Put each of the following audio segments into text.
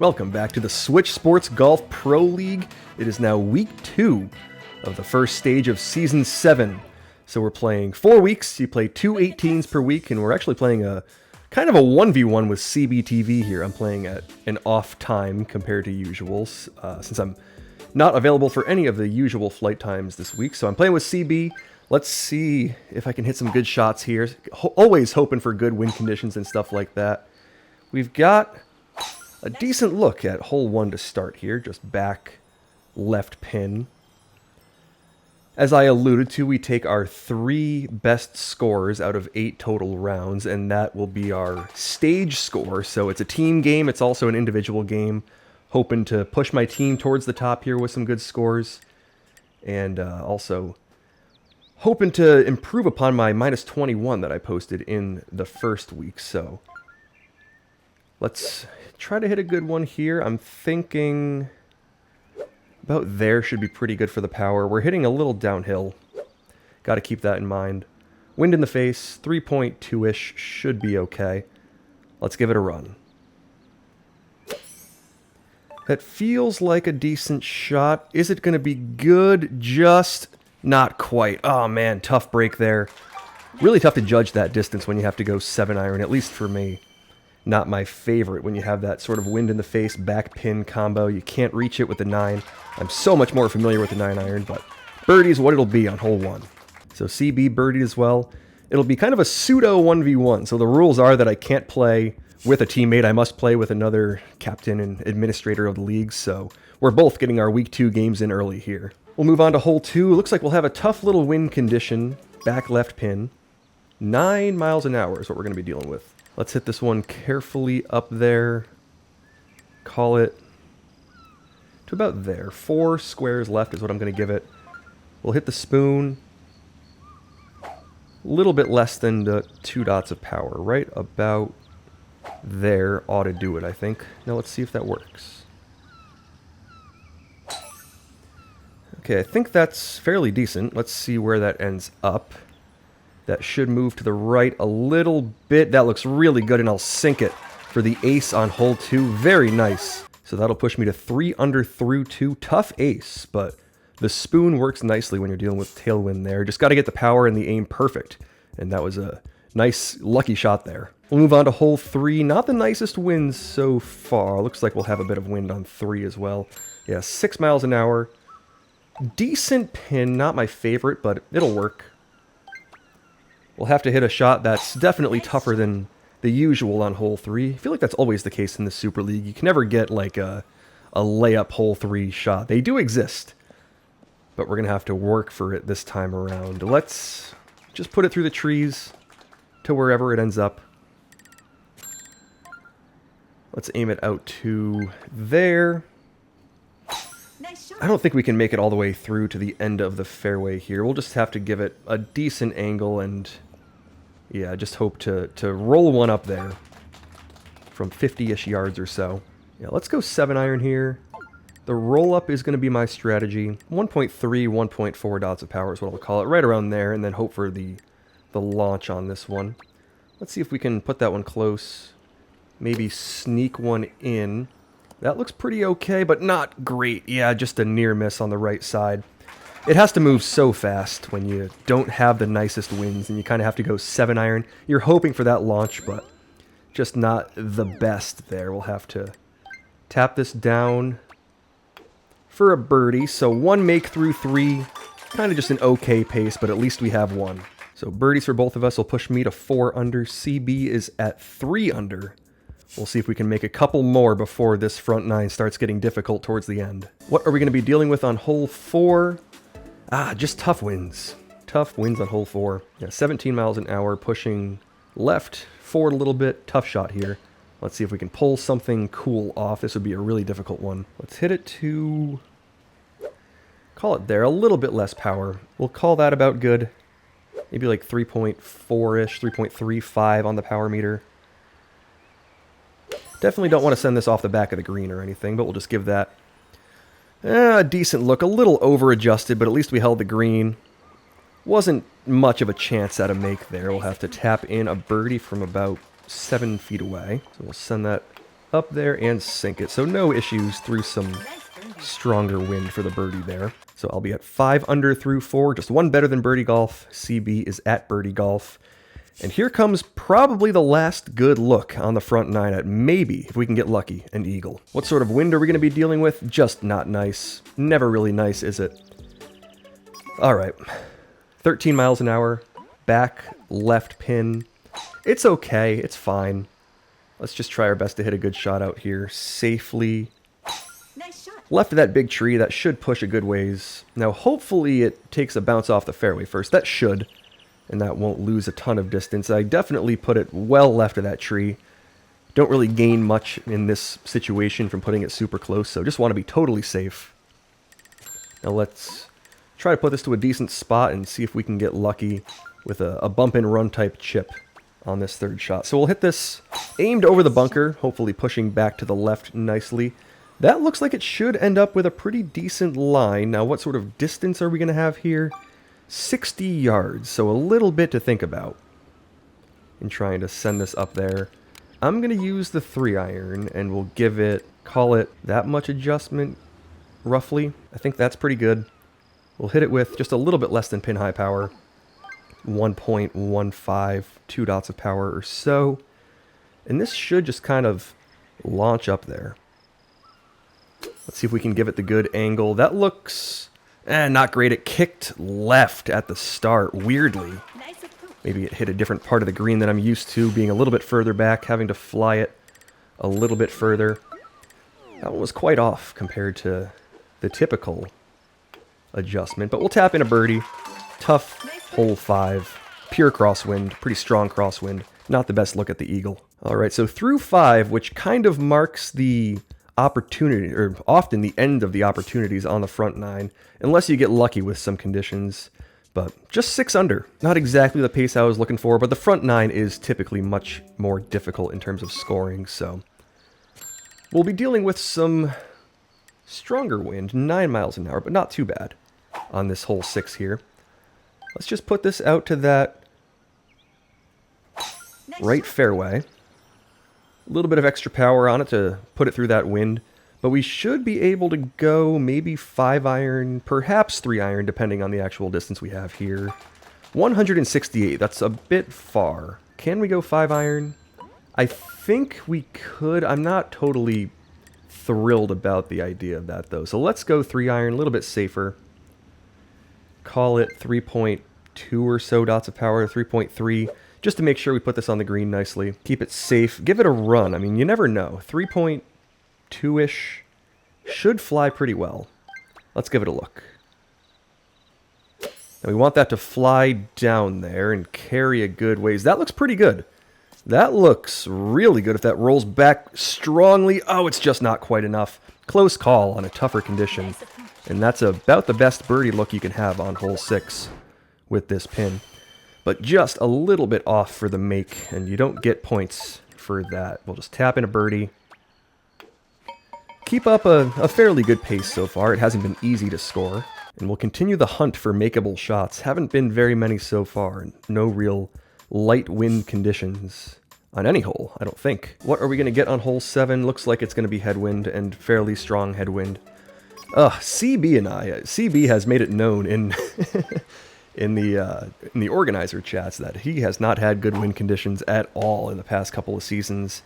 Welcome back to the Switch Sports Golf Pro League. It is now week 2 of the first stage of Season 7. So we're playing 4 weeks, you play 2 18s per week, and we're actually playing a kind of a 1v1 with CBTV here. I'm playing at an off time compared to usuals, since I'm not available for any of the usual flight times this week. So I'm playing with CB. Let's see if I can hit some good shots here. Always hoping for good wind conditions and stuff like that. We've got a decent look at hole 1 to start here, just back left pin. As I alluded to, we take our 3 best scores out of 8 total rounds, and that will be our stage score. So it's a team game, it's also an individual game. Hoping to push my team towards the top here with some good scores. And also hoping to improve upon my minus 21 that I posted in the first week. So let's try to hit a good one here. I'm thinking about there should be pretty good for the power. We're hitting a little downhill. Got to keep that in mind. Wind in the face, 3.2-ish should be okay. Let's give it a run. That feels like a decent shot. Is it going to be good? Just not quite. Oh man, tough break there. Really tough to judge that distance when you have to go 7-iron, at least for me. Not my favorite when you have that sort of wind in the face back pin combo. You can't reach it with the 9. I'm so much more familiar with the 9-iron, but birdie is what it'll be on hole 1. So CB birdie as well. It'll be kind of a pseudo 1v1. So the rules are that I can't play with a teammate. I must play with another captain and administrator of the league. So we're both getting our week 2 games in early here. We'll move on to hole 2. Looks like we'll have a tough little wind condition. Back left pin. 9 miles an hour is what we're going to be dealing with. Let's hit this one carefully up there. Call it to about there. 4 squares left is what I'm going to give it. We'll hit the spoon. A little bit less than the 2 dots of power. Right about there ought to do it, I think. Now let's see if that works. Okay, I think that's fairly decent. Let's see where that ends up. That should move to the right a little bit. That looks really good, and I'll sink it for the ace on hole 2. Very nice. So that'll push me to 3 under through 2. Tough ace, but the spoon works nicely when you're dealing with tailwind there. Just got to get the power and the aim perfect. And that was a nice, lucky shot there. We'll move on to hole 3. Not the nicest winds so far. Looks like we'll have a bit of wind on 3 as well. Yeah, 6 miles an hour. Decent pin. Not my favorite, but it'll work. We'll have to hit a shot that's definitely tougher than the usual on hole 3. I feel like that's always the case in the Super League. You can never get like a layup hole 3 shot. They do exist, but we're going to have to work for it this time around. Let's just put it through the trees to wherever it ends up. Let's aim it out to there. I don't think we can make it all the way through to the end of the fairway here. We'll just have to give it a decent angle and, yeah, just hope to roll one up there from 50-ish yards or so. Yeah, let's go 7-iron here. The roll-up is going to be my strategy. 1.3, 1.4 dots of power is what I'll call it, right around there, and then hope for the launch on this one. Let's see if we can put that one close. Maybe sneak one in. That looks pretty okay, but not great. Yeah, just a near miss on the right side. It has to move so fast when you don't have the nicest winds, and you kind of have to go 7-iron. You're hoping for that launch, but just not the best there. We'll have to tap this down for a birdie. So 1 make through 3. Kind of just an okay pace, but at least we have 1. So birdies for both of us will push me to 4 under. CB is at 3 under. We'll see if we can make a couple more before this front 9 starts getting difficult towards the end. What are we going to be dealing with on hole 4? Just tough winds. Tough winds on hole 4. Yeah, 17 miles an hour, pushing left, forward a little bit. Tough shot here. Let's see if we can pull something cool off. This would be a really difficult one. Let's hit it to, call it there, a little bit less power. We'll call that about good. Maybe like 3.4-ish, 3.35 on the power meter. Definitely don't want to send this off the back of the green or anything, but we'll just give that a decent look. A little over-adjusted, but at least we held the green. Wasn't much of a chance at a make there. We'll have to tap in a birdie from about 7 feet away. So we'll send that up there and sink it. So no issues through some stronger wind for the birdie there. So I'll be at 5 under through 4, just one better than birdie golf. CB is at birdie golf. And here comes probably the last good look on the front 9 at maybe, if we can get lucky, an eagle. What sort of wind are we going to be dealing with? Just not nice. Never really nice, is it? All right. 13 miles an hour. Back left pin. It's okay. It's fine. Let's just try our best to hit a good shot out here. Safely. Nice shot. Left of that big tree. That should push a good ways. Now, hopefully it takes a bounce off the fairway first. That should. And that won't lose a ton of distance. I definitely put it well left of that tree. Don't really gain much in this situation from putting it super close, so just want to be totally safe. Now let's try to put this to a decent spot and see if we can get lucky with a bump and run type chip on this third shot. So we'll hit this aimed over the bunker, hopefully pushing back to the left nicely. That looks like it should end up with a pretty decent line. Now what sort of distance are we going to have here? 60 yards, so a little bit to think about in trying to send this up there. I'm going to use the 3-iron, and we'll give it, call it that much adjustment, roughly. I think that's pretty good. We'll hit it with just a little bit less than pin high power. 1.15, 2 dots of power or so. And this should just kind of launch up there. Let's see if we can give it the good angle. That looks... not great. It kicked left at the start, weirdly. Maybe it hit a different part of the green than I'm used to, being a little bit further back, having to fly it a little bit further. That one was quite off compared to the typical adjustment, but we'll tap in a birdie. Tough hole 5. Pure crosswind, pretty strong crosswind. Not the best look at the eagle. All right, so through 5, which kind of marks the opportunity, or often the end of the opportunities on the front 9, unless you get lucky with some conditions. But just 6 under. Not exactly the pace I was looking for, but the front 9 is typically much more difficult in terms of scoring, so we'll be dealing with some stronger wind, 9 miles an hour, but not too bad on this hole 6 here. Let's just put this out to that right fairway. A little bit of extra power on it to put it through that wind, but we should be able to go maybe 5-iron, perhaps 3-iron, depending on the actual distance we have here. 168, that's a bit far. Can we go 5-iron? I think we could. I'm not totally thrilled about the idea of that, though. So let's go 3-iron, a little bit safer. Call it 3.2 or so dots of power, 3.3. Just to make sure we put this on the green nicely. Keep it safe. Give it a run. I mean, you never know. 3.2-ish should fly pretty well. Let's give it a look. Now we want that to fly down there and carry a good ways. That looks pretty good. That looks really good if that rolls back strongly. Oh, it's just not quite enough. Close call on a tougher condition. And that's about the best birdie look you can have on hole 6 with this pin. But just a little bit off for the make, and you don't get points for that. We'll just tap in a birdie. Keep up a fairly good pace so far. It hasn't been easy to score. And we'll continue the hunt for makeable shots. Haven't been very many so far. No real light wind conditions on any hole, I don't think. What are we going to get on hole 7? Looks like it's going to be headwind, and fairly strong headwind. CB and I. CB has made it known in... in the organizer chats that he has not had good wind conditions at all in the past couple of seasons.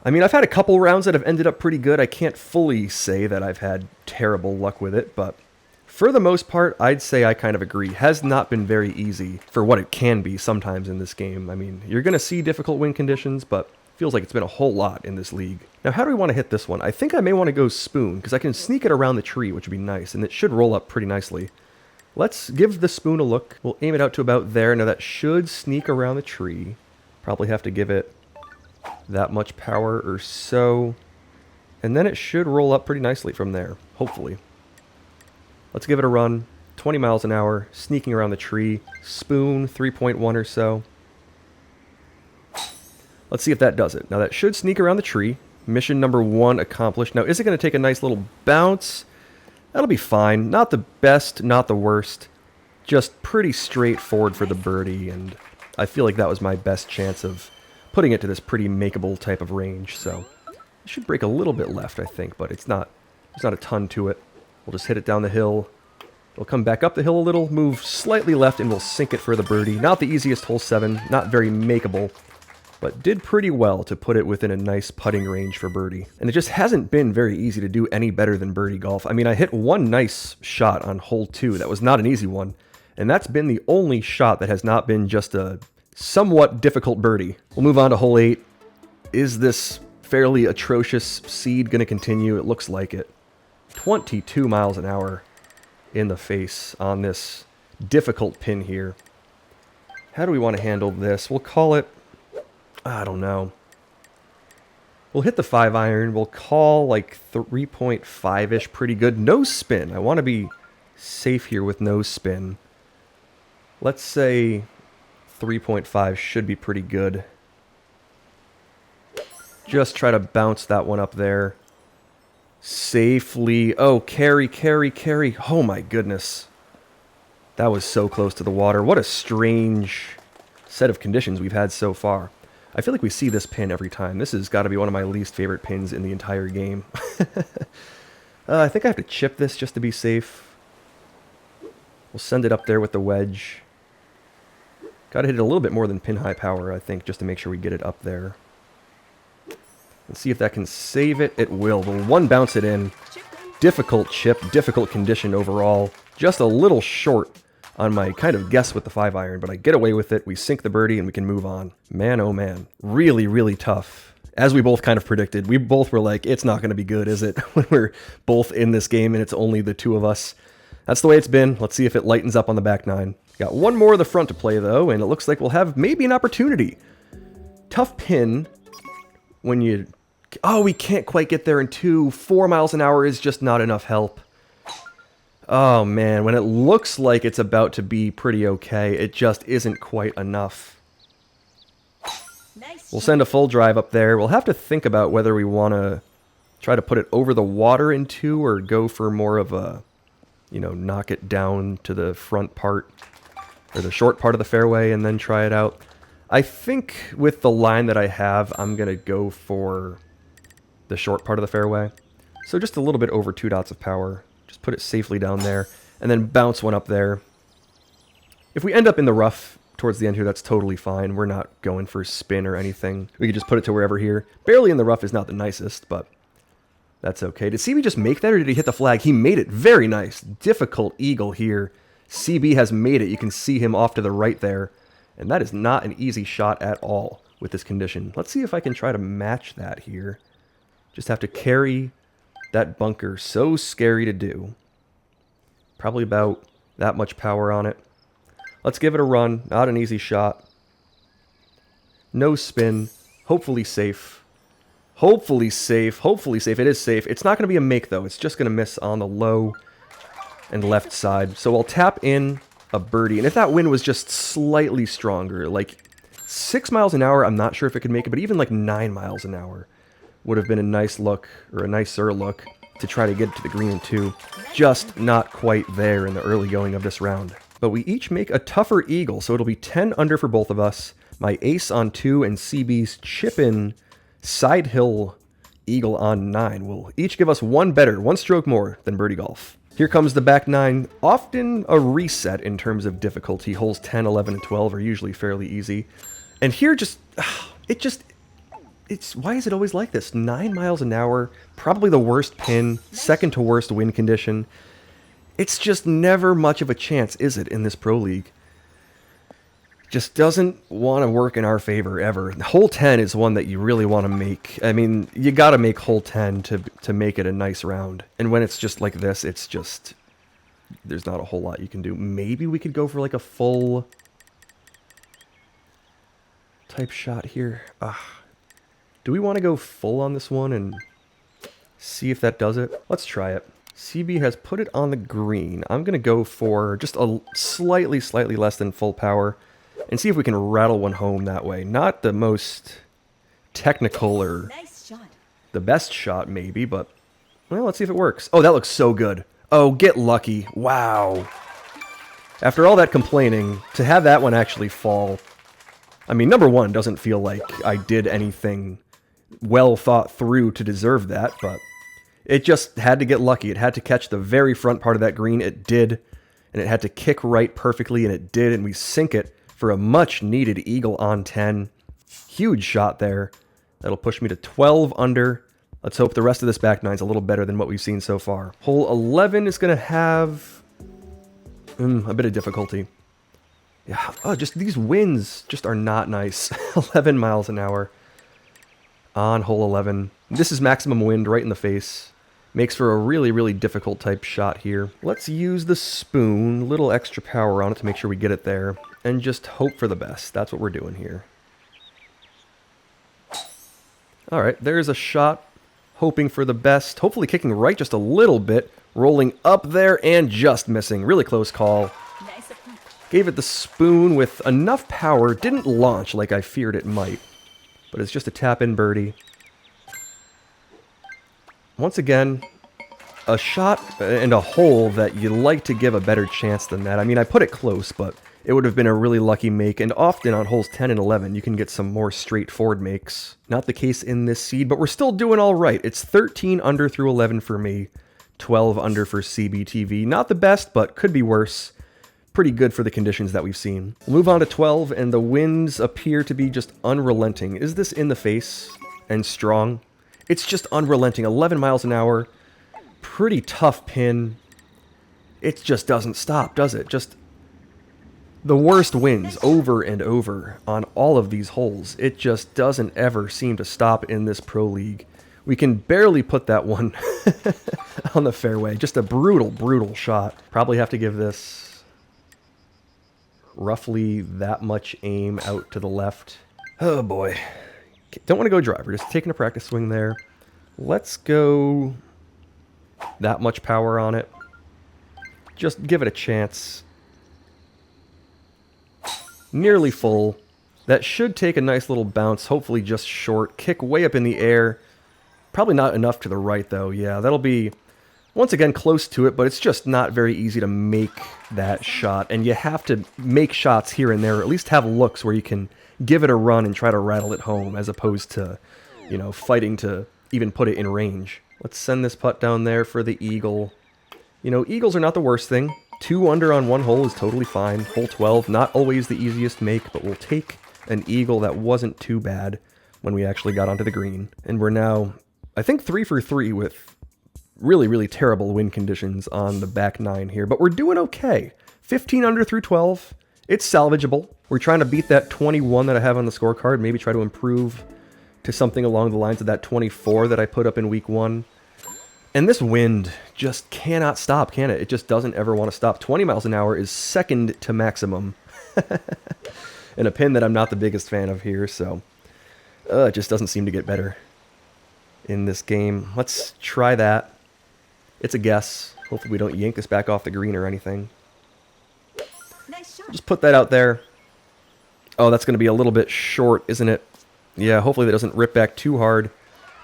I mean, I've had a couple rounds that have ended up pretty good. I can't fully say that I've had terrible luck with it, but for the most part, I'd say I kind of agree. Has not been very easy for what it can be sometimes in this game. I mean, you're going to see difficult wind conditions, but feels like it's been a whole lot in this league. Now, how do we want to hit this one? I think I may want to go spoon, because I can sneak it around the tree, which would be nice, and it should roll up pretty nicely. Let's give the spoon a look. We'll aim it out to about there. Now that should sneak around the tree. Probably have to give it that much power or so. And then it should roll up pretty nicely from there, hopefully. Let's give it a run. 20 miles an hour, sneaking around the tree. Spoon, 3.1 or so. Let's see if that does it. Now that should sneak around the tree. Mission number 1 accomplished. Now is it going to take a nice little bounce? That'll be fine. Not the best, not the worst. Just pretty straightforward for the birdie, and I feel like that was my best chance of putting it to this pretty makeable type of range, so it should break a little bit left, I think, but there's not a ton to it. We'll just hit it down the hill. It'll come back up the hill a little, move slightly left, and we'll sink it for the birdie. Not the easiest hole 7, not very makeable, but did pretty well to put it within a nice putting range for birdie. And it just hasn't been very easy to do any better than birdie golf. I mean, I hit one nice shot on hole 2. That was not an easy one, and that's been the only shot that has not been just a somewhat difficult birdie. We'll move on to hole 8. Is this fairly atrocious seed going to continue? It looks like it. 22 miles an hour in the face on this difficult pin here. How do we want to handle this? We'll call it, I don't know. We'll hit the 5-iron. We'll call like 3.5-ish, pretty good. No spin. I want to be safe here with no spin. Let's say 3.5 should be pretty good. Just try to bounce that one up there. Safely. Oh, carry, carry, carry. Oh my goodness. That was so close to the water. What a strange set of conditions we've had so far. I feel like we see this pin every time. This has got to be one of my least favorite pins in the entire game. I think I have to chip this just to be safe. We'll send it up there with the wedge. Got to hit it a little bit more than pin high power, I think, just to make sure we get it up there. Let's see if that can save it. It will. We'll one bounce it in. Difficult chip, difficult condition overall. Just a little short on my kind of guess with the 5-iron, but I get away with it. We sink the birdie and we can move on. Man, oh man. Really, really tough. As we both kind of predicted, we both were like, it's not going to be good, is it? When we're both in this game and it's only the two of us. That's the way it's been. Let's see if it lightens up on the back 9. Got one more of the front to play, though, and it looks like we'll have maybe an opportunity. Tough pin when you... Oh, we can't quite get there in 2. 4 miles an hour is just not enough help. Oh, man. When it looks like it's about to be pretty okay, it just isn't quite enough. We'll send a full drive up there. We'll have to think about whether we want to try to put it over the water in 2 or go for more of a, you know, knock it down to the front part or the short part of the fairway and then try it out. I think with the line that I have, I'm going to go for the short part of the fairway. So just a little bit over 2 dots of power. Just put it safely down there and then bounce one up there. If we end up in the rough towards the end here, that's totally fine. We're not going for spin or anything. We could just put it to wherever here. Barely in the rough is not the nicest, but that's okay. Did CB just make that or did he hit the flag? He made it. Very nice. Difficult eagle here. CB has made it. You can see him off to the right there. And that is not an easy shot at all with this condition. Let's see if I can try to match that here. Just have to carry that bunker. So scary to do. Probably about that much power on it. Let's give it a run. Not an easy shot. No spin. Hopefully safe. Hopefully safe. Hopefully safe. It is safe. It's not going to be a make, though. It's just going to miss on the low and left side. So I'll tap in a birdie. And if that wind was just slightly stronger, like 6 miles an hour, I'm not sure if it could make it, but even like 9 miles an hour would have been a nice look, or a nicer look, to try to get it to the green in 2. Just not quite there in the early going of this round. But we each make a tougher eagle, so it'll be 10 under for both of us. My ace on 2 and CB's chip-in side hill eagle on 9 will each give us one stroke more than birdie golf. Here comes the back 9. Often a reset in terms of difficulty. Holes 10, 11, and 12 are usually fairly easy. And here why is it always like this? 9 miles an hour, probably the worst pin, second to worst wind condition. It's just never much of a chance, is it, in this Pro League? Just doesn't want to work in our favor ever. Hole 10 is one that you really want to make. I mean, you got to make hole 10 to make it a nice round. And when it's just like this, it's just... there's not a whole lot you can do. Maybe we could go for like a full type shot here. Do we want to go full on this one and see if that does it? Let's try it. CB has put it on the green. I'm going to go for just a slightly less than full power and see if we can rattle one home that way. Not the most technical or the best shot maybe, but well, let's see if it works. Oh, that looks so good. Oh, get lucky. Wow. After all that complaining, to have that one actually fall, I mean, number one, doesn't feel like I did anything well thought through to deserve that, but it just had to get lucky. It had to catch the very front part of that green. It did. And it had to kick right perfectly, and it did. And we sink it for a much-needed eagle on 10. Huge shot there. That'll push me to 12 under. Let's hope the rest of this back nine's a little better than what we've seen so far. Hole 11 is going to have a bit of difficulty. Yeah, oh, just these winds just are not nice. 11 miles an hour on hole 11. This is maximum wind right in the face. Makes for a really, really difficult type shot here. Let's use the spoon, little extra power on it to make sure we get it there, and just hope for the best. That's what we're doing here. All right, there's a shot, hoping for the best, hopefully kicking right just a little bit, rolling up there and just missing. Really close call. Gave it the spoon with enough power, didn't launch like I feared it might, but it's just a tap-in birdie. Once again, a shot and a hole that you like to give a better chance than that. I mean, I put it close, but it would have been a really lucky make, and often on holes 10 and 11, you can get some more straightforward makes. Not the case in this seed, but we're still doing all right. It's 13 under through 11 for me, 12 under for CBTV. Not the best, but could be worse. Pretty good for the conditions that we've seen. We'll move on to 12, and the winds appear to be just unrelenting. Is this in the face and strong? It's just unrelenting. 11 miles an hour. Pretty tough pin. It just doesn't stop, does it? Just the worst winds over and over on all of these holes. It just doesn't ever seem to stop in this pro league. We can barely put that one on the fairway. Just a brutal, brutal shot. Probably have to give this roughly that much aim out to the left. Oh boy. Don't want to go driver, just taking a practice swing there. Let's go that much power on it. Just give it a chance. Nearly full. That should take a nice little bounce, hopefully just short. Kick way up in the air. Probably not enough to the right though. Yeah, that'll be, once again, close to it, but it's just not very easy to make that shot. And you have to make shots here and there, or at least have looks where you can give it a run and try to rattle it home, as opposed to, you know, fighting to even put it in range. Let's send this putt down there for the eagle. You know, eagles are not the worst thing. 2 under on one hole is totally fine. Hole 12, not always the easiest make, but we'll take an eagle that wasn't too bad when we actually got onto the green. And we're now, I think, 3 for 3 with really, really terrible wind conditions on the back 9 here. But we're doing okay. 15 under through 12. It's salvageable. We're trying to beat that 21 that I have on the scorecard, maybe try to improve to something along the lines of that 24 that I put up in week 1. And this wind just cannot stop, can it? It just doesn't ever want to stop. 20 miles an hour is second to maximum. And a pin that I'm not the biggest fan of here, so it just doesn't seem to get better in this game. Let's try that. It's a guess. Hopefully we don't yank this back off the green or anything. Just put that out there. Oh, that's going to be a little bit short, isn't it? Yeah, hopefully that doesn't rip back too hard.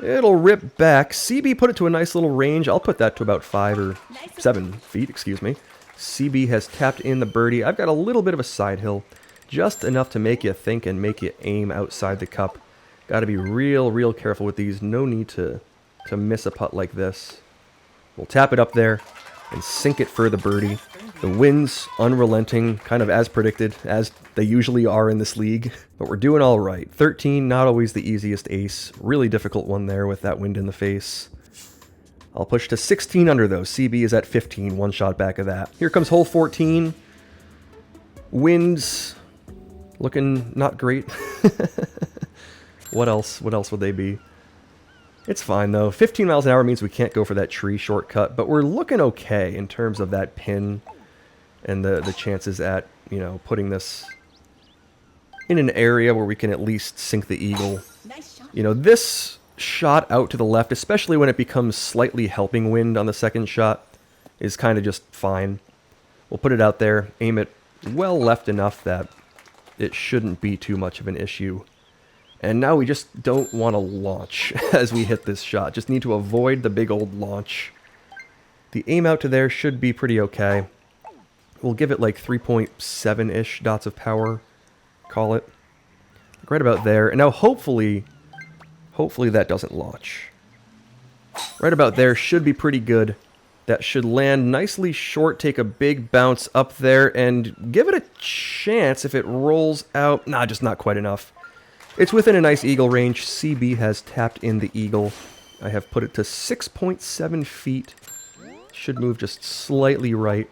It'll rip back. CB put it to a nice little range. I'll put that to about 5 or 7 feet, excuse me. CB has tapped in the birdie. I've got a little bit of a side hill. Just enough to make you think and make you aim outside the cup. Got to be real, real careful with these. No need to miss a putt like this. We'll tap it up there and sink it for the birdie. The winds unrelenting, kind of as predicted, as they usually are in this league. But we're doing all right. 13, not always the easiest ace. Really difficult one there with that wind in the face. I'll push to 16 under though. CB is at 15, one shot back of that. Here comes hole 14. Winds looking not great. What else? What else would they be? It's fine though. 15 miles an hour means we can't go for that tree shortcut, but we're looking okay in terms of that pin and the chances at, you know, putting this in an area where we can at least sink the eagle. You know, this shot out to the left, especially when it becomes slightly helping wind on the second shot, is kind of just fine. We'll put it out there, aim it well left enough that it shouldn't be too much of an issue. And now we just don't want to launch as we hit this shot. Just need to avoid the big old launch. The aim out to there should be pretty okay. We'll give it like 3.7-ish dots of power, call it. Right about there. And now hopefully that doesn't launch. Right about there should be pretty good. That should land nicely short, take a big bounce up there, and give it a chance if it rolls out. Nah, just not quite enough. It's within a nice eagle range. CB has tapped in the eagle. I have put it to 6.7 feet. Should move just slightly right.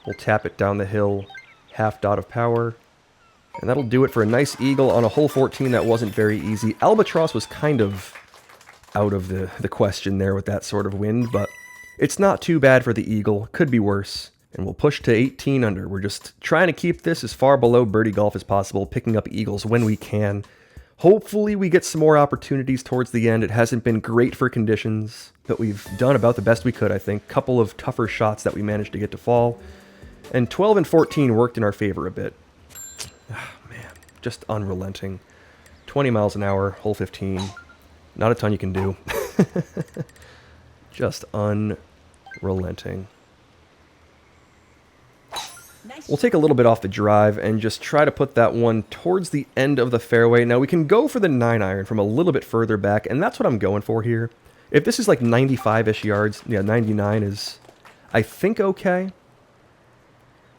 We'll tap it down the hill. Half dot of power. And that'll do it for a nice eagle on a hole 14 that wasn't very easy. Albatross was kind of out of the question there with that sort of wind, but it's not too bad for the eagle. Could be worse. And we'll push to 18 under. We're just trying to keep this as far below birdie golf as possible, picking up eagles when we can. Hopefully we get some more opportunities towards the end. It hasn't been great for conditions, but we've done about the best we could, I think. Couple of tougher shots that we managed to get to fall. And 12 and 14 worked in our favor a bit. Ah, man, just unrelenting. 20 miles an hour, hole 15. Not a ton you can do. Just unrelenting. We'll take a little bit off the drive and just try to put that one towards the end of the fairway. Now we can go for the 9-iron from a little bit further back, and that's what I'm going for here. If this is like 95-ish yards, yeah, 99 is, I think, okay.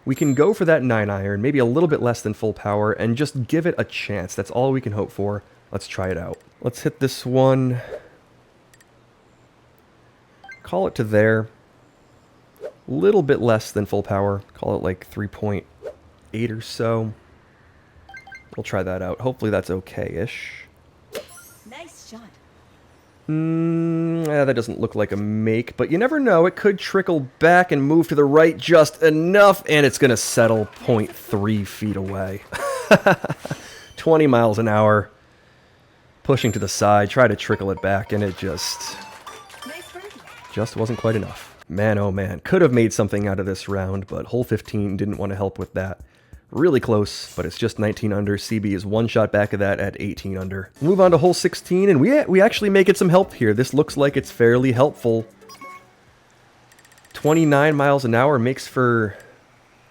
We can go for that 9-iron, maybe a little bit less than full power, and just give it a chance. That's all we can hope for. Let's try it out. Let's hit this one. Call it to there. Little bit less than full power. Call it like 3.8 or so. We'll try that out. Hopefully that's okay-ish. Nice shot. Yeah, that doesn't look like a make, but you never know. It could trickle back and move to the right just enough, and it's going to settle 0.3 feet away. 20 miles an hour. Pushing to the side, try to trickle it back, and it just wasn't quite enough. Man, oh man, could have made something out of this round, but hole 15 didn't want to help with that. Really close, but it's just 19 under. CB is one shot back of that at 18 under. Move on to hole 16, and we actually may get some help here. This looks like it's fairly helpful. 29 miles an hour makes for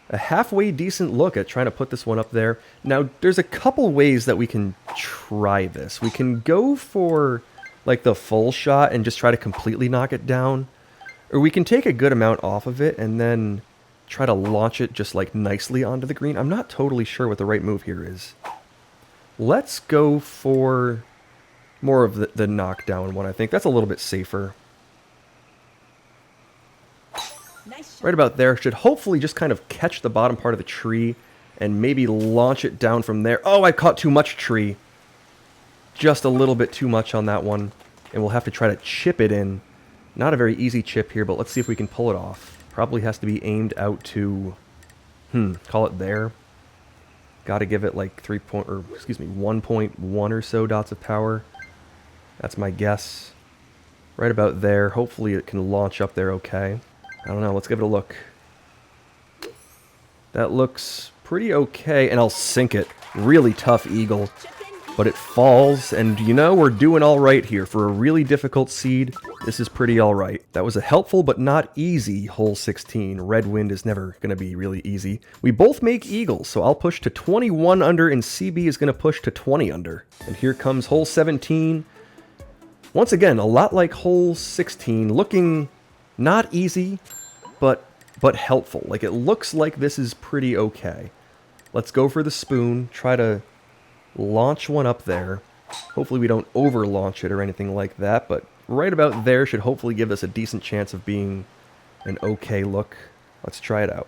a halfway decent look at trying to put this one up there. Now, there's a couple ways that we can try this. We can go for like the full shot and just try to completely knock it down. Or we can take a good amount off of it and then try to launch it just like nicely onto the green. I'm not totally sure what the right move here is. Let's go for more of the knockdown one, I think. That's a little bit safer. Nice shot. Right about there. Should hopefully just kind of catch the bottom part of the tree and maybe launch it down from there. Oh, I caught too much tree. Just a little bit too much on that one. And we'll have to try to chip it in. Not a very easy chip here, but let's see if we can pull it off. Probably has to be aimed out to, call it there. Got to give it like 1.1 or so dots of power. That's my guess. Right about there. Hopefully it can launch up there okay. I don't know. Let's give it a look. That looks pretty okay, and I'll sink it. Really tough eagle. But it falls, and you know, we're doing all right here. For a really difficult seed, this is pretty all right. That was a helpful but not easy hole 16. Red wind is never going to be really easy. We both make eagles, so I'll push to 21 under, and CB is going to push to 20 under. And here comes hole 17. Once again, a lot like hole 16, looking not easy, but helpful. Like, it looks like this is pretty okay. Let's go for the spoon, try to launch one up there. Hopefully we don't over launch it or anything like that, but right about there should hopefully give us a decent chance of being an okay look. Let's try it out.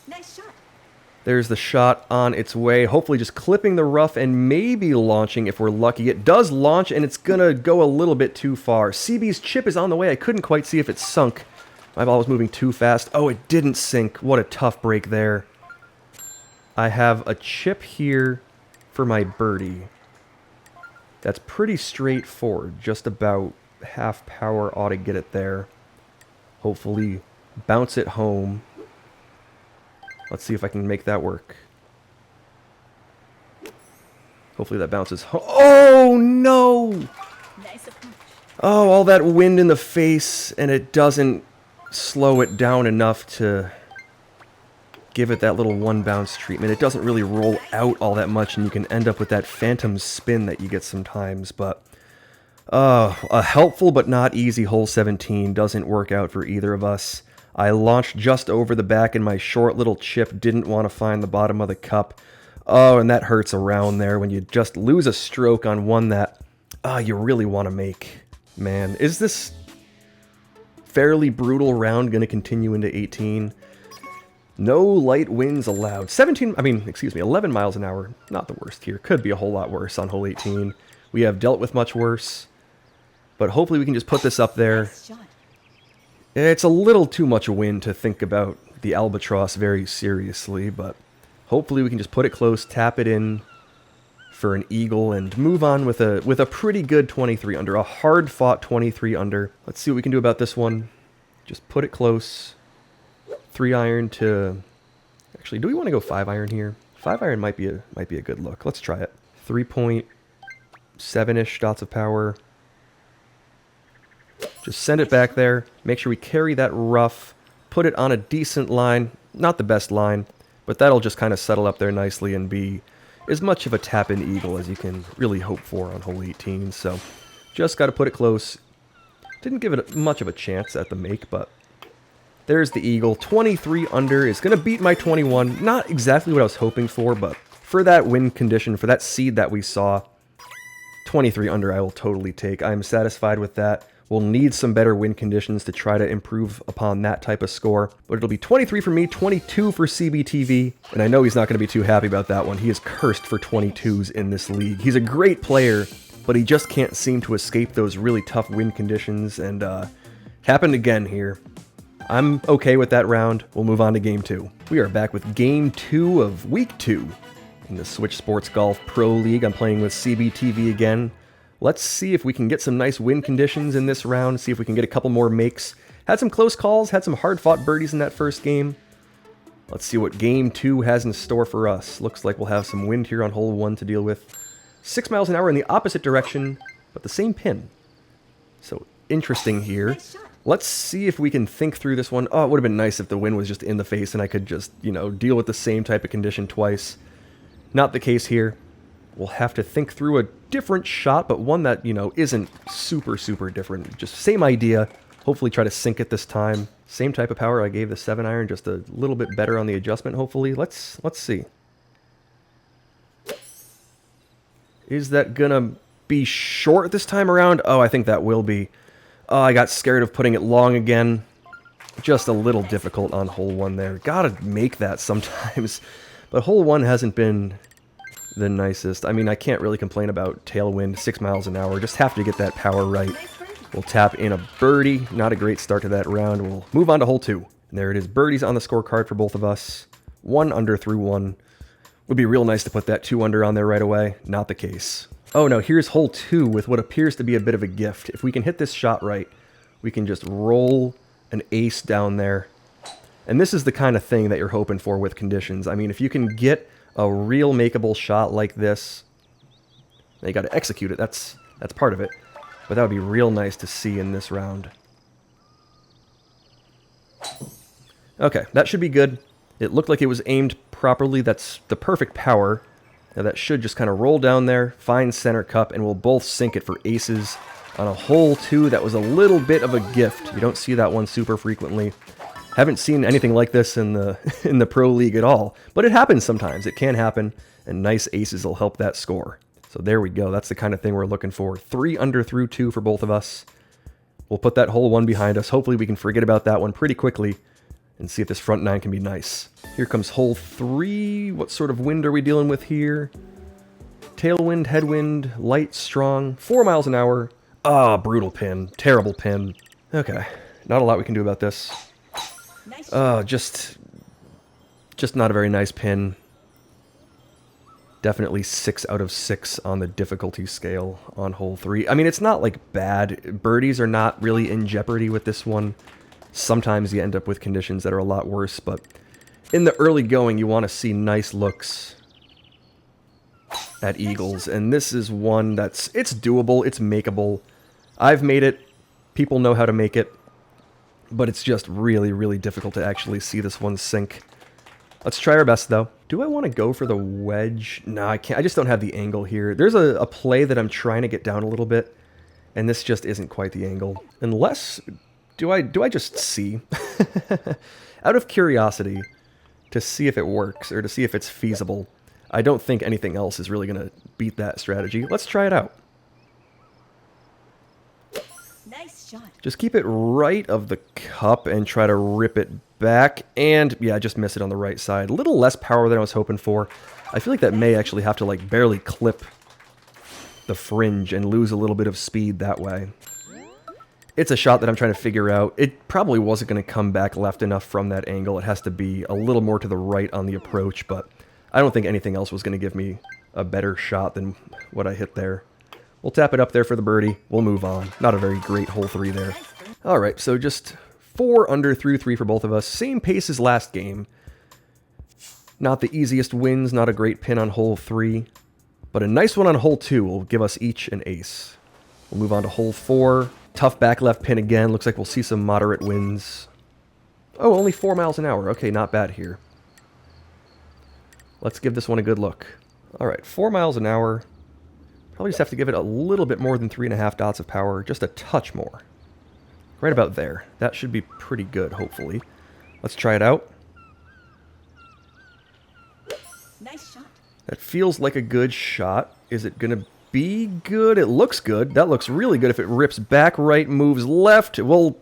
Nice shot. There's the shot on its way, hopefully just clipping the rough and maybe launching if we're lucky. It does launch, and it's gonna go a little bit too far. CB's chip is on the way. I couldn't quite see if it sunk. My ball was moving too fast. Oh, it didn't sink. What a tough break there. I have a chip here for my birdie. That's pretty straightforward. Just about half power ought to get it there. Hopefully bounce it home. Let's see if I can make that work. Hopefully that bounces home. Oh, no! Nice approach. Oh, all that wind in the face, and it doesn't slow it down enough to give it that little one bounce treatment. It doesn't really roll out all that much, and you can end up with that phantom spin that you get sometimes, but a helpful but not easy hole 17 doesn't work out for either of us. I launched just over the back, and my short little chip didn't want to find the bottom of the cup. Oh, and that hurts around there when you just lose a stroke on one that you really want to make. Man, is this fairly brutal round going to continue into 18? No light winds allowed. 11 miles an hour. Not the worst here. Could be a whole lot worse on hole 18. We have dealt with much worse. But hopefully we can just put this up there. Nice shot. It's a little too much wind to think about the albatross very seriously, but hopefully we can just put it close, tap it in for an eagle, and move on with a pretty good 23 under, a hard-fought 23 under. Let's see what we can do about this one. Just put it close. 3-iron to... Actually, do we want to go 5-iron here? 5-iron might be a good look. Let's try it. 3.7-ish dots of power. Just send it back there. Make sure we carry that rough. Put it on a decent line. Not the best line, but that'll just kind of settle up there nicely and be as much of a tap-in eagle as you can really hope for on hole 18. So just got to put it close. Didn't give it much of a chance at the make, but there's the eagle. 23 under is going to beat my 21. Not exactly what I was hoping for, but for that wind condition, for that seed that we saw, 23 under I will totally take. I'm satisfied with that. We'll need some better wind conditions to try to improve upon that type of score. But it'll be 23 for me, 22 for CBTV. And I know he's not going to be too happy about that one. He is cursed for 22s in this league. He's a great player, but he just can't seem to escape those really tough wind conditions. And happened again here. I'm okay with that round. We'll move on to game 2. We are back with game 2 of week 2 in the Switch Sports Golf Pro League. I'm playing with CBTV again. Let's see if we can get some nice wind conditions in this round, see if we can get a couple more makes. Had some close calls, had some hard-fought birdies in that first game. Let's see what game 2 has in store for us. Looks like we'll have some wind here on hole 1 to deal with. 6 miles an hour in the opposite direction, but the same pin. So interesting here. Nice shot. Let's see if we can think through this one. Oh, it would have been nice if the wind was just in the face and I could just, deal with the same type of condition twice. Not the case here. We'll have to think through a different shot, but one that, isn't super, super different. Just same idea. Hopefully try to sink it this time. Same type of power I gave the 7-iron, just a little bit better on the adjustment, hopefully. Let's see. Is that gonna be short this time around? Oh, I think that will be. Oh, I got scared of putting it long again. Just a little difficult on hole 1 there. Gotta make that sometimes. But hole 1 hasn't been the nicest. I mean, I can't really complain about tailwind, 6 miles an hour. Just have to get that power right. Nice birdie. We'll tap in a birdie. Not a great start to that round. We'll move on to hole 2. And there it is. Birdies on the scorecard for both of us. 1 under through 1. Would be real nice to put that 2 under on there right away. Not the case. Oh no, here's hole 2 with what appears to be a bit of a gift. If we can hit this shot right, we can just roll an ace down there. And this is the kind of thing that you're hoping for with conditions. I mean, if you can get a real makeable shot like this, now you got to execute it. That's part of it. But that would be real nice to see in this round. Okay, that should be good. It looked like it was aimed properly. That's the perfect power. Now that should just kind of roll down there, find center cup, and we'll both sink it for aces on a hole 2. That was a little bit of a gift. You don't see that one super frequently. Haven't seen anything like this in the Pro League at all. But it happens sometimes. It can happen, and nice aces will help that score. So there we go. That's the kind of thing we're looking for. 3 under through 2 for both of us. We'll put that hole 1 behind us. Hopefully we can forget about that one pretty quickly and see if this front 9 can be nice. Here comes hole 3. What sort of wind are we dealing with here? Tailwind, headwind, light, strong, 4 miles an hour. Ah, brutal pin. Terrible pin. Okay, not a lot we can do about this. Nice shot. Just not a very nice pin. Definitely 6 out of 6 on the difficulty scale on hole 3. I mean, it's not like bad. Birdies are not really in jeopardy with this one. Sometimes you end up with conditions that are a lot worse, but in the early going, you want to see nice looks at eagles, and this is one it's doable, it's makeable. I've made it. People know how to make it. But it's just really, really difficult to actually see this one sink. Let's try our best, though. Do I want to go for the wedge? No, I can't. I just don't have the angle here. There's a play that I'm trying to get down a little bit, and this just isn't quite the angle. Unless, do I just see? Out of curiosity, to see if it works, or to see if it's feasible. I don't think anything else is really going to beat that strategy. Let's try it out. Nice shot. Just keep it right of the cup and try to rip it back. And, yeah, just miss it on the right side. A little less power than I was hoping for. I feel like that may actually have to, like, barely clip the fringe and lose a little bit of speed that way. It's a shot that I'm trying to figure out. It probably wasn't going to come back left enough from that angle. It has to be a little more to the right on the approach, but I don't think anything else was going to give me a better shot than what I hit there. We'll tap it up there for the birdie. We'll move on. Not a very great hole 3 there. All right, so just 4 under through 3 for both of us. Same pace as last game. Not the easiest wins, not a great pin on hole 3, but a nice one on hole 2 will give us each an ace. We'll move on to hole 4. Tough back left pin again. Looks like we'll see some moderate winds. Oh, only 4 miles an hour. Okay, not bad here. Let's give this one a good look. All right, 4 miles an hour. Probably just have to give it a little bit more than 3.5 dots of power. Just a touch more. Right about there. That should be pretty good, hopefully. Let's try it out. Nice shot. That feels like a good shot. Is it going to be good? It looks good. That looks really good. If it rips back right, moves left, well...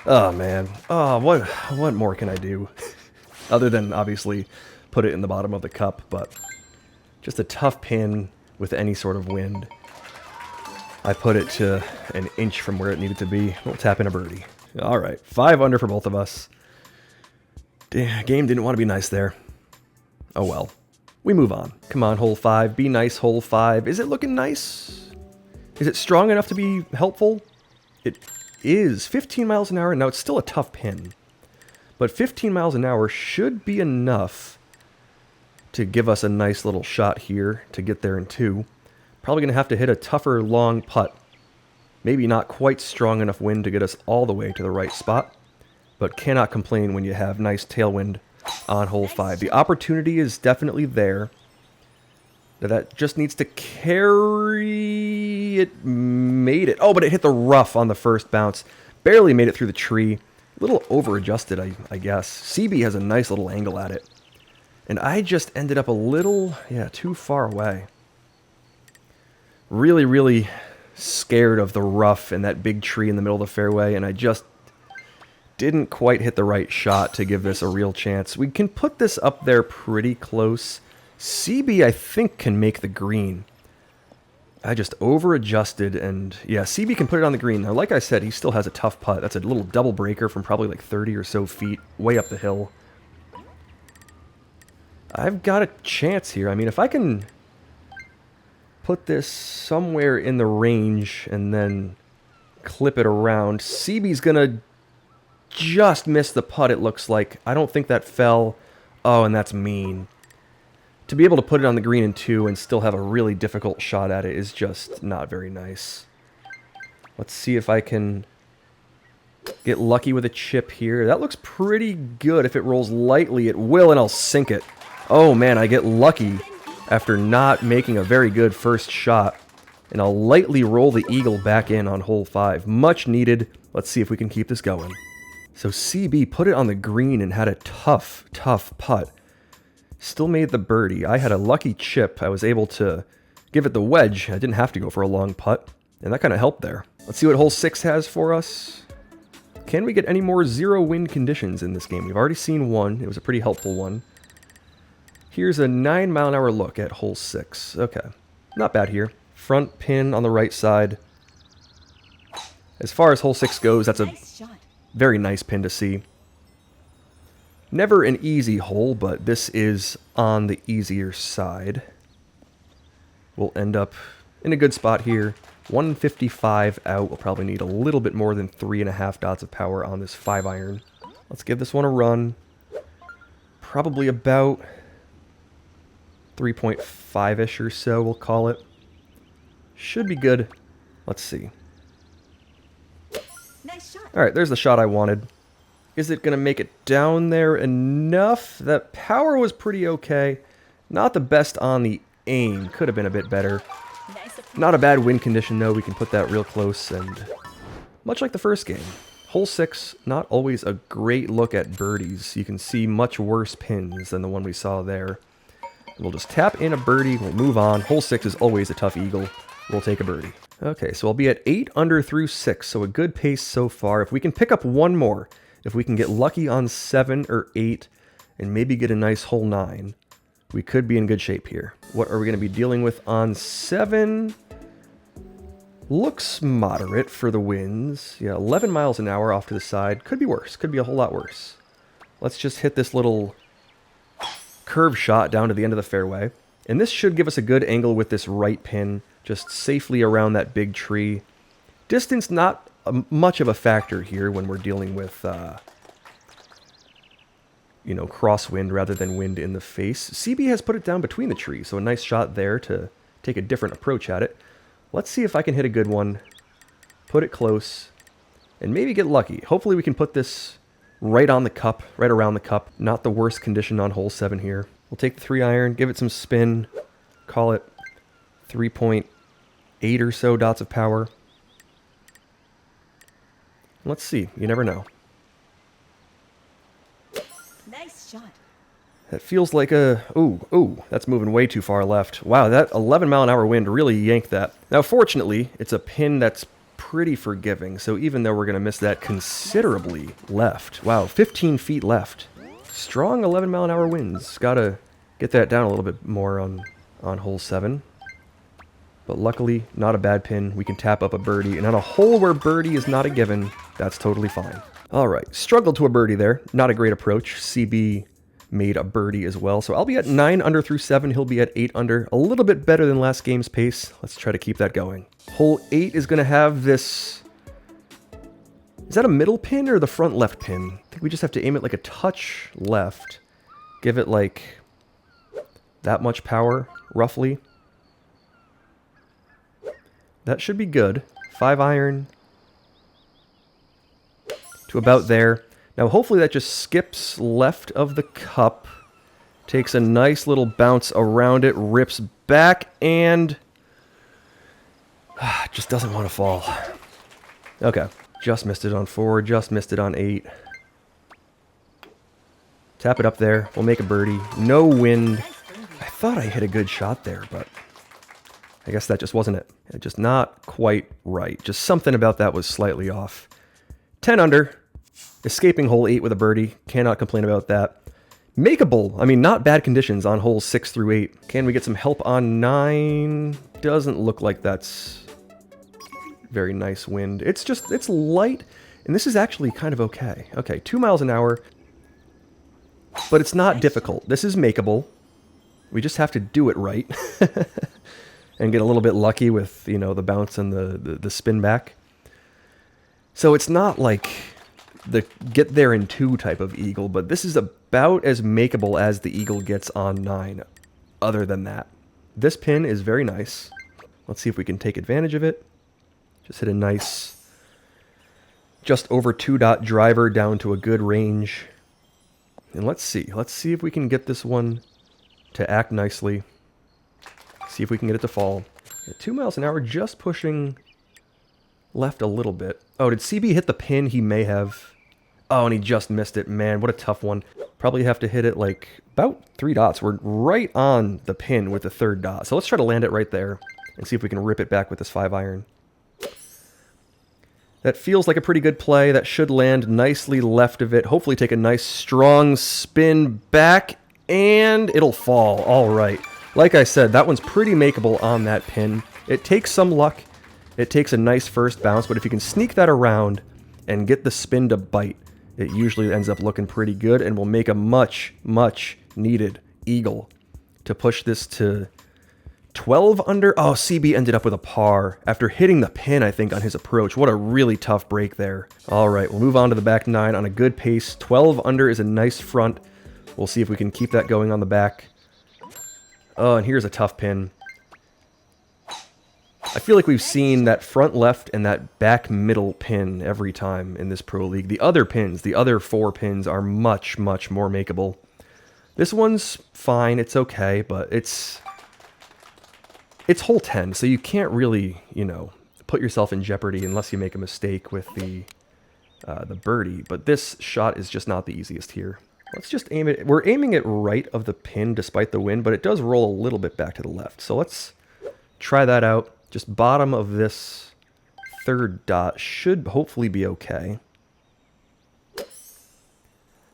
Oh, man. Oh, what more can I do? Other than, obviously, put it in the bottom of the cup, but just a tough pin with any sort of wind. I put it to an inch from where it needed to be. We'll tap in a birdie. All right, 5 under for both of us. Game didn't want to be nice there. Oh well. We move on. Come on, hole 5. Be nice, hole 5. Is it looking nice? Is it strong enough to be helpful? It is. 15 miles an hour. Now, it's still a tough pin. But 15 miles an hour should be enough to give us a nice little shot here to get there in 2. Probably going to have to hit a tougher long putt. Maybe not quite strong enough wind to get us all the way to the right spot. But cannot complain when you have nice tailwind on hole 5. The opportunity is definitely there. That just needs to carry. It made it. Oh, but it hit the rough on the first bounce. Barely made it through the tree. A little over-adjusted, I guess. CB has a nice little angle at it. And I just ended up a little, too far away. Really, really scared of the rough and that big tree in the middle of the fairway, and I just didn't quite hit the right shot to give this a real chance. We can put this up there pretty close. CB, I think, can make the green. I just over-adjusted, and yeah, CB can put it on the green. Now, like I said, he still has a tough putt. That's a little double breaker from probably like 30 or so feet, way up the hill. I've got a chance here. I mean, if I can put this somewhere in the range and then clip it around, CB's gonna just miss the putt, it looks like. I don't think that fell. Oh, and that's mean. To be able to put it on the green in 2 and still have a really difficult shot at it is just not very nice. Let's see if I can get lucky with a chip here. That looks pretty good. If it rolls lightly, it will, and I'll sink it. Oh, man, I get lucky after not making a very good first shot. And I'll lightly roll the eagle back in on hole 5. Much needed. Let's see if we can keep this going. So CB put it on the green and had a tough, tough putt. Still made the birdie. I had a lucky chip. I was able to give it the wedge. I didn't have to go for a long putt. And that kind of helped there. Let's see what hole 6 has for us. Can we get any more zero wind conditions in this game? We've already seen one. It was a pretty helpful one. Here's a 9 mile an hour look at hole 6. Okay. Not bad here. Front pin on the right side. As far as hole 6 goes, that's a very nice pin to see. Never an easy hole, but this is on the easier side. We'll end up in a good spot here. 155 out. We'll probably need a little bit more than 3.5 dots of power on this 5-iron. Let's give this one a run. Probably about 3.5-ish or so, we'll call it. Should be good. Let's see. Nice shot. All right, there's the shot I wanted. Is it going to make it down there enough? That power was pretty okay. Not the best on the aim. Could have been a bit better. Nice approach. Not a bad wind condition, though. We can put that real close, and much like the first game. Hole 6, not always a great look at birdies. You can see much worse pins than the one we saw there. We'll just tap in a birdie, we'll move on. Hole 6 is always a tough eagle. We'll take a birdie. Okay, so I'll be at 8 under through 6, so a good pace so far. If we can pick up one more, if we can get lucky on 7 or 8, and maybe get a nice hole 9, we could be in good shape here. What are we going to be dealing with on 7? Looks moderate for the winds. Yeah, 11 miles an hour off to the side. Could be worse. Could be a whole lot worse. Let's just hit this little curve shot down to the end of the fairway. And this should give us a good angle with this right pin, just safely around that big tree. Distance not much of a factor here when we're dealing with, you know, crosswind rather than wind in the face. CB has put it down between the trees, so a nice shot there to take a different approach at it. Let's see if I can hit a good one, put it close, and maybe get lucky. Hopefully we can put this right on the cup, right around the cup. Not the worst condition on hole 7 here. We'll take the 3-iron, give it some spin, call it 3.8 or so dots of power. Let's see, you never know. Nice shot. That feels like a... Ooh, that's moving way too far left. Wow, that 11-mile-an-hour wind really yanked that. Now, fortunately, it's a pin that's pretty forgiving, so even though we're going to miss that considerably left. Wow, 15 feet left. Strong 11-mile-an-hour winds. Gotta get that down a little bit more on hole 7. But luckily, not a bad pin. We can tap up a birdie, and on a hole where birdie is not a given, that's totally fine. All right, struggled to a birdie there. Not a great approach. CB made a birdie as well. So I'll be at 9 under through 7. He'll be at 8 under. A little bit better than last game's pace. Let's try to keep that going. Hole 8 is going to have this... Is that a middle pin or the front left pin? I think we just have to aim it like a touch left. Give it like that much power, roughly. That should be good. 5-iron to about there. Now, hopefully that just skips left of the cup, takes a nice little bounce around it, rips back, and just doesn't want to fall. Okay, just missed it on 4, just missed it on 8. Tap it up there. We'll make a birdie. No wind. I thought I hit a good shot there, but I guess that just wasn't it. Just not quite right. Just something about that was slightly off. 10 under. Escaping hole 8 with a birdie. Cannot complain about that. Makeable. I mean, not bad conditions on holes 6 through 8. Can we get some help on 9? Doesn't look like that's very nice wind. It's just, it's light, and this is actually kind of okay. Okay, 2 miles an hour, but it's not difficult. This is makeable. We just have to do it right and get a little bit lucky with, you know, the bounce and the spin back. So it's not like the get there in 2 type of eagle, but this is about as makeable as the eagle gets on 9. Other than that, this pin is very nice. Let's see if we can take advantage of it. Just hit a nice, just over 2-dot driver down to a good range. And let's see if we can get this one to act nicely. See if we can get it to fall. At 2 miles an hour, just pushing left a little bit. Oh, did CB hit the pin? He may have. Oh, and he just missed it. Man, what a tough one. Probably have to hit it like about 3 dots. We're right on the pin with the 3rd dot. So let's try to land it right there and see if we can rip it back with this 5-iron. That feels like a pretty good play. That should land nicely left of it. Hopefully take a nice strong spin back, and it'll fall. All right. Like I said, that one's pretty makeable on that pin. It takes some luck. It takes a nice first bounce, but if you can sneak that around and get the spin to bite, it usually ends up looking pretty good and will make a much, much needed eagle to push this to 12 under. Oh, CB ended up with a par after hitting the pin, I think, on his approach. What a really tough break there. All right, we'll move on to the back 9 on a good pace. 12 under is a nice front. We'll see if we can keep that going on the back. Oh, and here's a tough pin. I feel like we've seen that front left and that back middle pin every time in this Pro League. The other pins, the other 4 pins are much, much more makeable. This one's fine, it's okay, but it's hole 10, so you can't really, you know, put yourself in jeopardy unless you make a mistake with the birdie. But this shot is just not the easiest here. Let's just aim it. We're aiming it right of the pin despite the wind, but it does roll a little bit back to the left. So let's try that out. Just bottom of this third dot should hopefully be okay.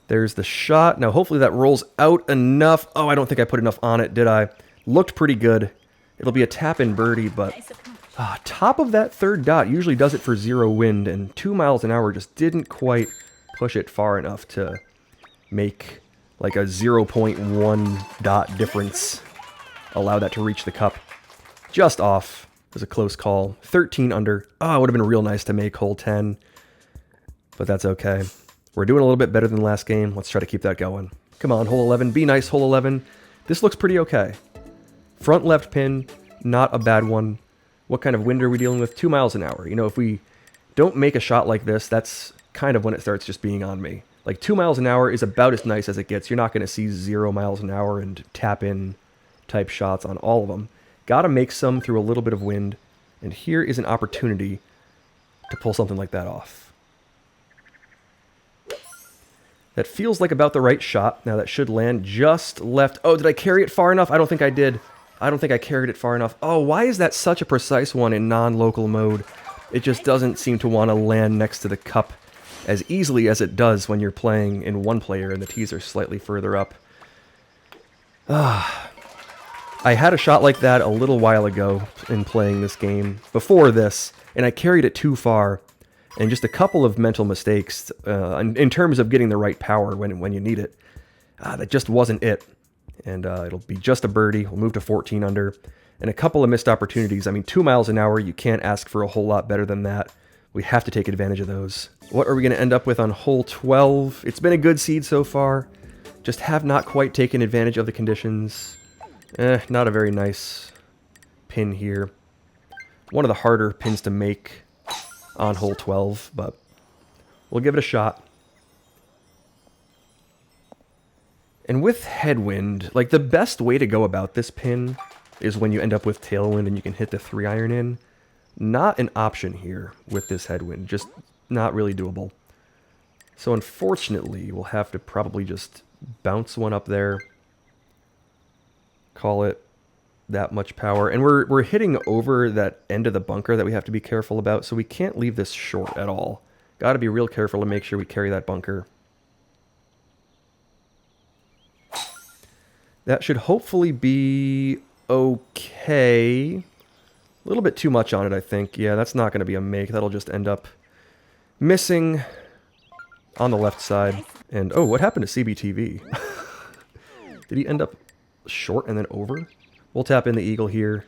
There's the shot. Now hopefully that rolls out enough. Oh, I don't think I put enough on it, did I? Looked pretty good. It'll be a tap-in birdie, but Nice approach. top of that third dot usually does it for 0 wind, and 2 miles an hour just didn't quite push it far enough to make like a 0.1 dot difference. Allow that to reach the cup. Just off. It was a close call. 13 under. Oh, it would have been real nice to make hole 10, but that's okay. We're doing a little bit better than last game. Let's try to keep that going. Come on, hole 11. Be nice, hole 11. This looks pretty okay. Front left pin, not a bad one. What kind of wind are we dealing with? 2 miles an hour. You know, if we don't make a shot like this, that's kind of when it starts just being on me. Like 2 miles an hour is about as nice as it gets. You're not going to see 0 miles an hour and tap in type shots on all of them. Got to make some through a little bit of wind. And here is an opportunity to pull something like that off. That feels like about the right shot. Now that should land just left. Oh, did I carry it far enough? I don't think I did. I don't think I carried it far enough. Oh, why is that such a precise one in non-local mode? It just doesn't seem to want to land next to the cup as easily as it does when you're playing in one player and the tees are slightly further up. I had a shot like that a little while ago in playing this game before this, and I carried it too far. And just a couple of mental mistakes in terms of getting the right power when you need it. That just wasn't it. And it'll be just a birdie. We'll move to 14 under. And a couple of missed opportunities. I mean, 2 miles an hour, you can't ask for a whole lot better than that. We have to take advantage of those. What are we going to end up with on hole 12? It's been a good seed so far. Just have not quite taken advantage of the conditions. Not a very nice pin here. One of the harder pins to make on hole 12, but we'll give it a shot. And with headwind, like the best way to go about this pin is when you end up with tailwind and you can hit the 3-iron in. Not an option here with this headwind, just not really doable. So unfortunately, we'll have to probably just bounce one up there. Call it that much power. And we're hitting over that end of the bunker that we have to be careful about, so we can't leave this short at all. Got to be real careful to make sure we carry that bunker. That should hopefully be okay. A little bit too much on it, I think. Yeah, that's not going to be a make. That'll just end up missing on the left side. And, oh, what happened to CBTV? Did he end up short and then over? We'll tap in the eagle here.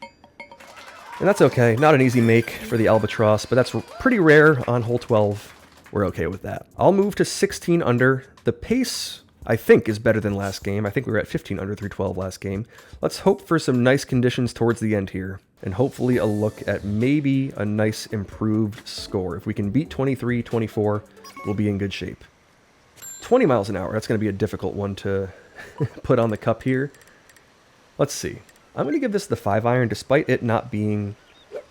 And that's okay. Not an easy make for the albatross, but that's pretty rare on hole 12. We're okay with that. I'll move to 16 under. The pace, I think, is better than last game. I think we were at 15 under through 12 last game. Let's hope for some nice conditions towards the end here. And hopefully a look at maybe a nice improved score. If we can beat 23, 24, we'll be in good shape. 20 miles an hour. That's going to be a difficult one to put on the cup here. Let's see. I'm going to give this the 5-iron, despite it not being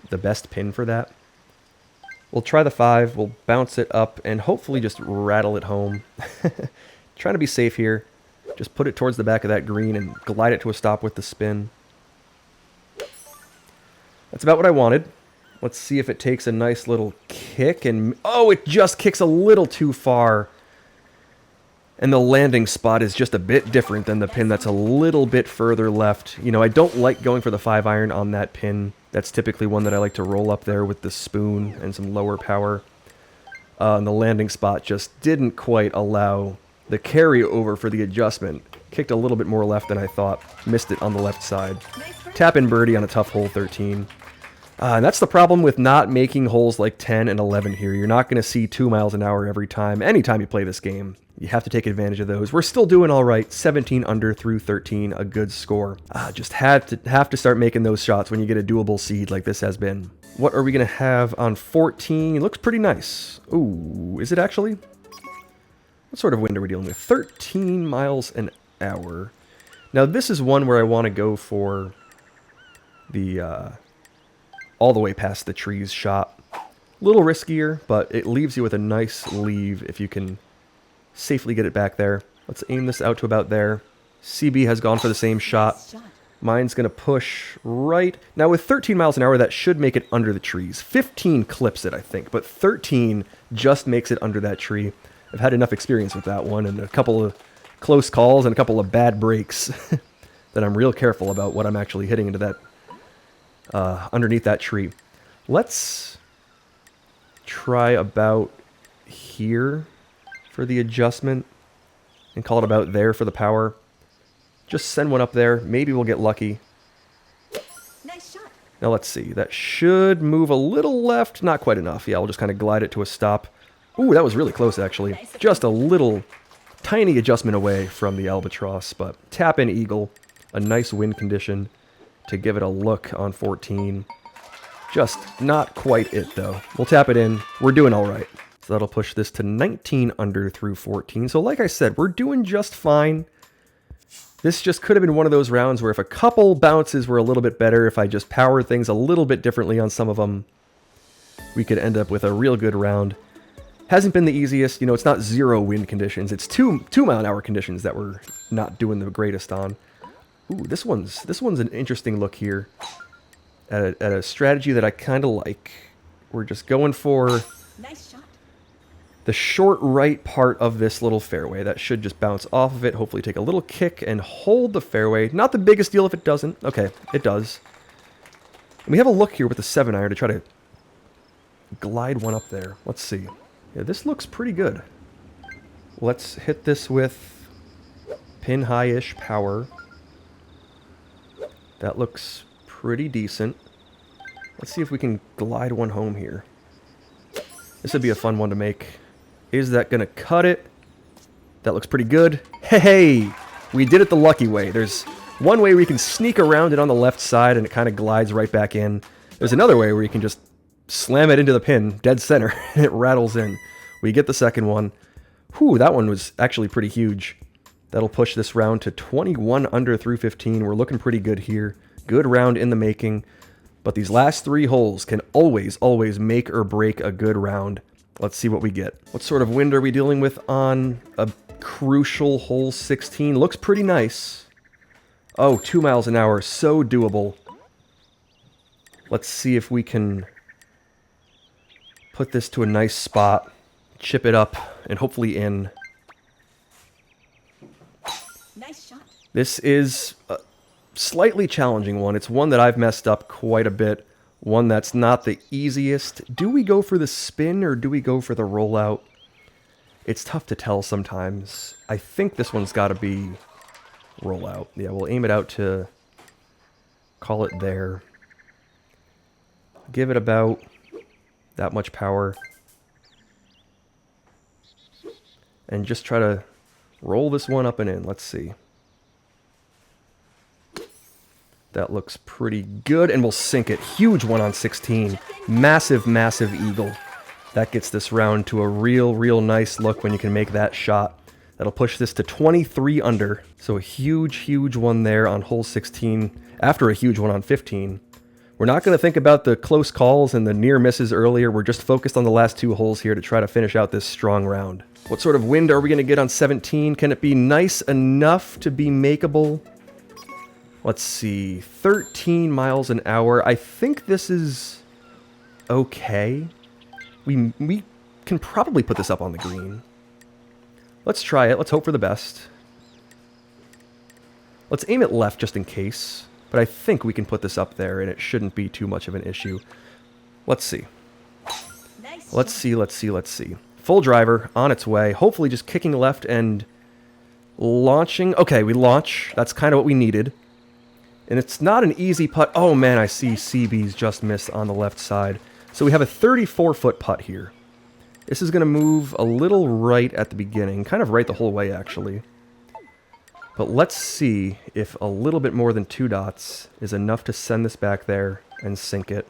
the best pin for that. We'll try the 5, we'll bounce it up, and hopefully just rattle it home. Trying to be safe here. Just put it towards the back of that green and glide it to a stop with the spin. That's about what I wanted. Let's see if it takes a nice little kick, and oh, it just kicks a little too far. And the landing spot is just a bit different than the pin that's a little bit further left. You know, I don't like going for the 5-iron on that pin. That's typically one that I like to roll up there with the spoon and some lower power. And the landing spot just didn't quite allow the carryover for the adjustment. Kicked a little bit more left than I thought. Missed it on the left side. Tap in birdie on a tough hole 13. And that's the problem with not making holes like 10 and 11 here. You're not going to see 2 miles an hour every time. Anytime you play this game, you have to take advantage of those. We're still doing all right. 17 under through 13, a good score. Just have to start making those shots when you get a doable seed like this has been. What are we going to have on 14? It looks pretty nice. Ooh, is it actually? What sort of wind are we dealing with? 13 miles an hour. Now this is one where I want to go for the all the way past the trees shot. A little riskier, but it leaves you with a nice leave if you can safely get it back there. Let's aim this out to about there. CB has gone for the same shot. Nice shot. Mine's going to push right. Now with 13 miles an hour, that should make it under the trees. 15 clips it, I think, but 13 just makes it under that tree. I've had enough experience with that one and a couple of close calls and a couple of bad breaks that I'm real careful about what I'm actually hitting into that underneath that tree. Let's try about here for the adjustment and call it about there for the power. Just send one up there. Maybe we'll get lucky. Nice shot. Now let's see. That should move a little left. Not quite enough. Yeah, we'll just kind of glide it to a stop. Ooh, that was really close actually. Just a little tiny adjustment away from the albatross, but tap in eagle. A nice wind condition to give it a look on 14. Just not quite it though. We'll tap it in. We're doing all right. So that'll push this to 19 under through 14. So like I said, we're doing just fine. This just could have been one of those rounds where if a couple bounces were a little bit better, if I just powered things a little bit differently on some of them, we could end up with a real good round. Hasn't been the easiest. You know, it's not 0 wind conditions. It's 2 mile an hour conditions that we're not doing the greatest on. Ooh, this one's an interesting look here at a strategy that I kind of like. We're just going for Nice shot. the short right part of this little fairway. That should just bounce off of it, hopefully take a little kick and hold the fairway. Not the biggest deal if it doesn't. Okay, it does. And we have a look here with the 7-iron to try to glide one up there. Let's see. Yeah, this looks pretty good. Let's hit this with pin high-ish power. That looks pretty decent. Let's see if we can glide one home here. This would be a fun one to make. Is that going to cut it? That looks pretty good. Hey! We did it the lucky way. There's one way we can sneak around it on the left side and it kind of glides right back in. There's another way where you can just slam it into the pin, dead center, and it rattles in. We get the second one. Whew, that one was actually pretty huge. That'll push this round to 21 under through 15. We're looking pretty good here. Good round in the making. But these last 3 holes can always make or break a good round. Let's see what we get. What sort of wind are we dealing with on a crucial hole 16? Looks pretty nice. Oh, 2 miles an hour. So doable. Let's see if we can put this to a nice spot. Chip it up and hopefully in. Nice shot. This is a slightly challenging one. It's one that I've messed up quite a bit. One that's not the easiest. Do we go for the spin or do we go for the rollout? It's tough to tell sometimes. I think this one's got to be rollout. Yeah, we'll aim it out to call it there. Give it about that much power. And just try to roll this one up and in. Let's see. That looks pretty good, and we'll sink it. Huge one on 16. Massive, massive eagle. That gets this round to a real nice look when you can make that shot. That'll push this to 23 under. So a huge one there on hole 16 after a huge one on 15. We're not going to think about the close calls and the near misses earlier. We're just focused on the last 2 holes here to try to finish out this strong round. What sort of wind are we going to get on 17? Can it be nice enough to be makeable? Let's see, 13 miles an hour. I think this is okay. We can probably put this up on the green. Let's try it. Let's hope for the best. Let's aim it left just in case. But I think we can put this up there and it shouldn't be too much of an issue. Let's see. Nice Let's see. Full driver on its way. Hopefully just kicking left and launching. Okay, we launch. That's kind of what we needed. And it's not an easy putt. Oh man, I see CB's just missed on the left side. So we have a 34-foot putt here. This is going to move a little right at the beginning. Kind of right the whole way, actually. But let's see if a little bit more than 2 dots is enough to send this back there and sink it.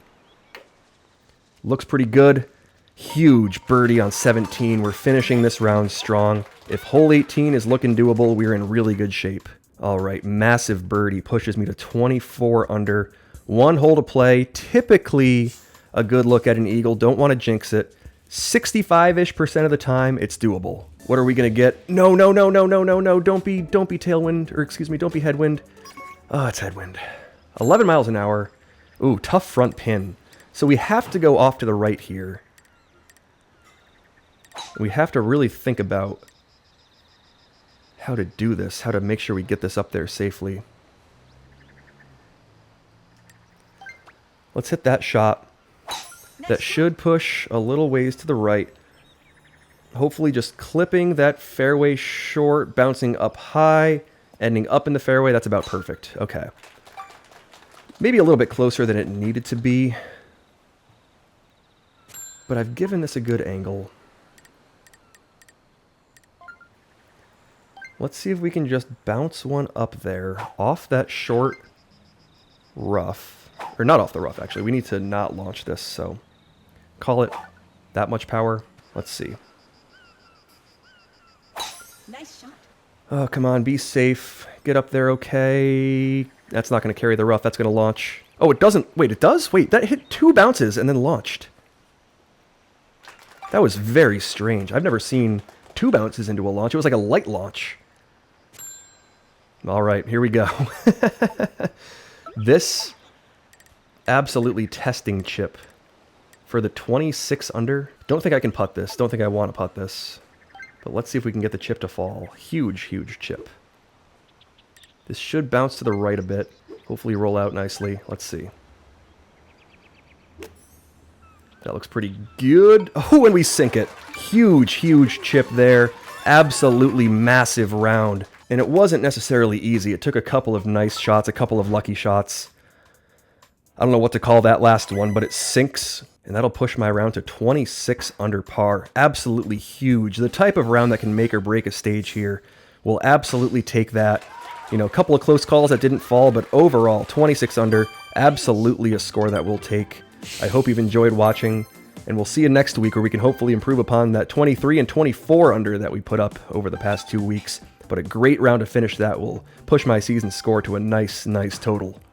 Looks pretty good. Huge birdie on 17. We're finishing this round strong. If hole 18 is looking doable, we're in really good shape. All right, massive birdie pushes me to 24 under. 1 hole to play. Typically a good look at an eagle. Don't want to jinx it. 65-ish% of the time, it's doable. What are we going to get? No, no, no, no, no, no, no. Don't be tailwind, or excuse me, don't be headwind. Oh, it's headwind. 11 miles an hour. Ooh, tough front pin. So we have to go off to the right here. We have to really think about how to do this, how to make sure we get this up there safely. Let's hit that shot. That should push a little ways to the right. Hopefully just clipping that fairway short, bouncing up high, ending up in the fairway. That's about perfect. Okay. Maybe a little bit closer than it needed to be. But I've given this a good angle. Let's see if we can just bounce one up there off that short rough. Or not off the rough, actually. We need to not launch this, so call it that much power. Let's see. Nice shot. Oh, come on, be safe. Get up there okay. That's not going to carry the rough. That's going to launch. Oh, it doesn't. Wait, it does? Wait, that hit 2 bounces and then launched. That was very strange. I've never seen 2 bounces into a launch. It was like a light launch. All right, here we go. This absolutely testing chip for the 26 under. Don't think I can putt this. Don't think I want to putt this. But let's see if we can get the chip to fall. Huge, huge chip. This should bounce to the right a bit. Hopefully roll out nicely. Let's see. That looks pretty good. Oh, and we sink it. Huge, huge chip there. Absolutely massive round. And it wasn't necessarily easy. It took a couple of nice shots, a couple of lucky shots. I don't know what to call that last one, but it sinks. And that'll push my round to 26 under par. Absolutely huge. The type of round that can make or break a stage here. Will absolutely take that. You know, a couple of close calls that didn't fall, but overall, 26 under. Absolutely a score that we'll take. I hope you've enjoyed watching, and we'll see you next week where we can hopefully improve upon that 23 and 24 under that we put up over the past 2 weeks. But a great round to finish that will push my season score to a nice, nice total.